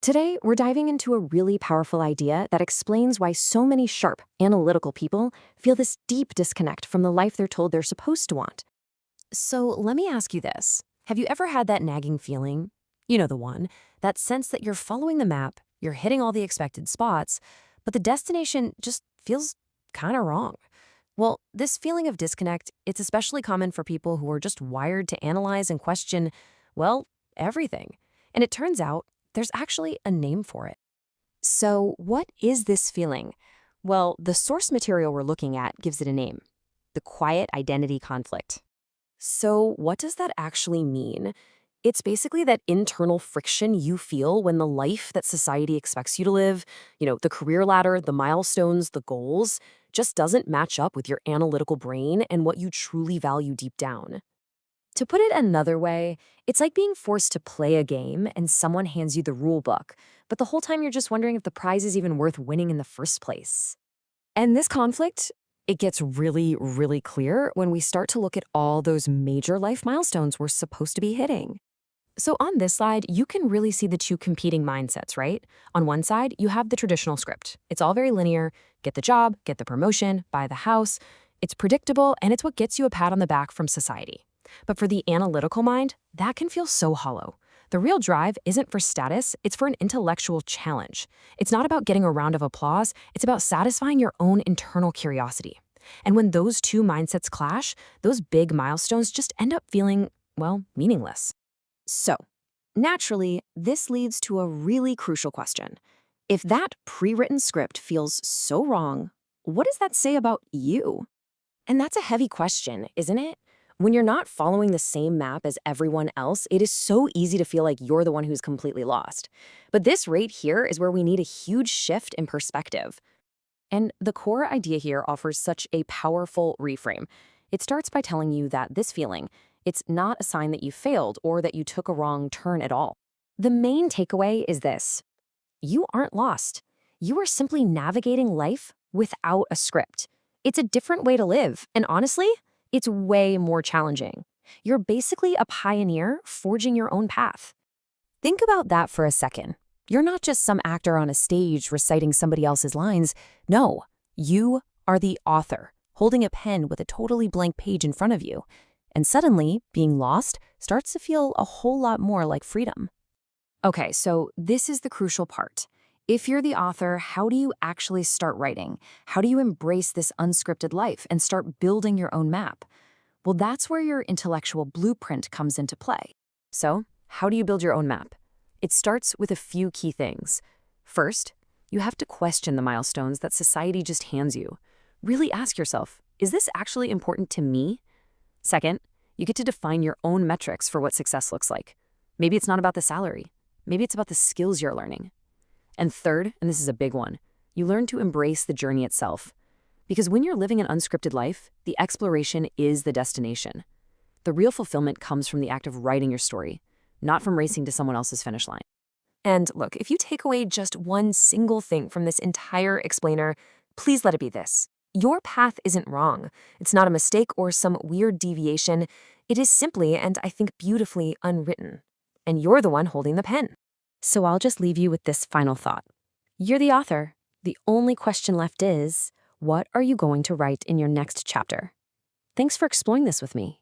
Today, we're diving into a really powerful idea that explains why so many sharp, analytical people feel this deep disconnect from the life they're told they're supposed to want. So let me ask you this. Have you ever had that nagging feeling? You know the one, that sense that you're following the map, you're hitting all the expected spots, but the destination just feels kind of wrong. Well, this feeling of disconnect, it's especially common for people who are just wired to analyze and question, well, everything. And it turns out there's actually a name for it. So, what is this feeling? Well, the source material we're looking at gives it a name: the quiet identity conflict. So, what does that actually mean? It's basically that internal friction you feel when the life that society expects you to live, the career ladder, the milestones, the goals, just doesn't match up with your analytical brain and what you truly value deep down. To put it another way, it's like being forced to play a game and someone hands you the rule book, but the whole time you're just wondering if the prize is even worth winning in the first place. And this conflict, it gets really, really clear when we start to look at all those major life milestones we're supposed to be hitting. So on this slide, you can really see the two competing mindsets, right? On one side, you have the traditional script. It's all very linear: get the job, get the promotion, buy the house. It's predictable, and it's what gets you a pat on the back from society. But for the analytical mind, that can feel so hollow. The real drive isn't for status, it's for an intellectual challenge. It's not about getting a round of applause, it's about satisfying your own internal curiosity. And when those two mindsets clash, those big milestones just end up feeling, well, meaningless. So, naturally, this leads to a really crucial question. If that pre-written script feels so wrong, what does that say about you? And that's a heavy question, isn't it? When you're not following the same map as everyone else, it is so easy to feel like you're the one who's completely lost. But this right here is where we need a huge shift in perspective. And the core idea here offers such a powerful reframe. It starts by telling you that this feeling, it's not a sign that you failed or that you took a wrong turn at all. The main takeaway is this: you aren't lost. You are simply navigating life without a script. It's a different way to live, and honestly, it's way more challenging. You're basically a pioneer forging your own path. Think about that for a second. You're not just some actor on a stage reciting somebody else's lines. No, you are the author, holding a pen with a totally blank page in front of you. And suddenly, being lost starts to feel a whole lot more like freedom. Okay, so this is the crucial part. If you're the author, how do you actually start writing? How do you embrace this unscripted life and start building your own map? Well, that's where your intellectual blueprint comes into play. So, how do you build your own map? It starts with a few key things. First, you have to question the milestones that society just hands you. Really ask yourself, is this actually important to me? Second, you get to define your own metrics for what success looks like. Maybe it's not about the salary. Maybe it's about the skills you're learning. And third, and this is a big one, you learn to embrace the journey itself. Because when you're living an unscripted life, the exploration is the destination. The real fulfillment comes from the act of writing your story, not from racing to someone else's finish line. And look, if you take away just one single thing from this entire explainer, please let it be this: your path isn't wrong. It's not a mistake or some weird deviation. It is simply, and I think beautifully, unwritten. And you're the one holding the pen. So I'll just leave you with this final thought. You're the author. The only question left is, what are you going to write in your next chapter? Thanks for exploring this with me.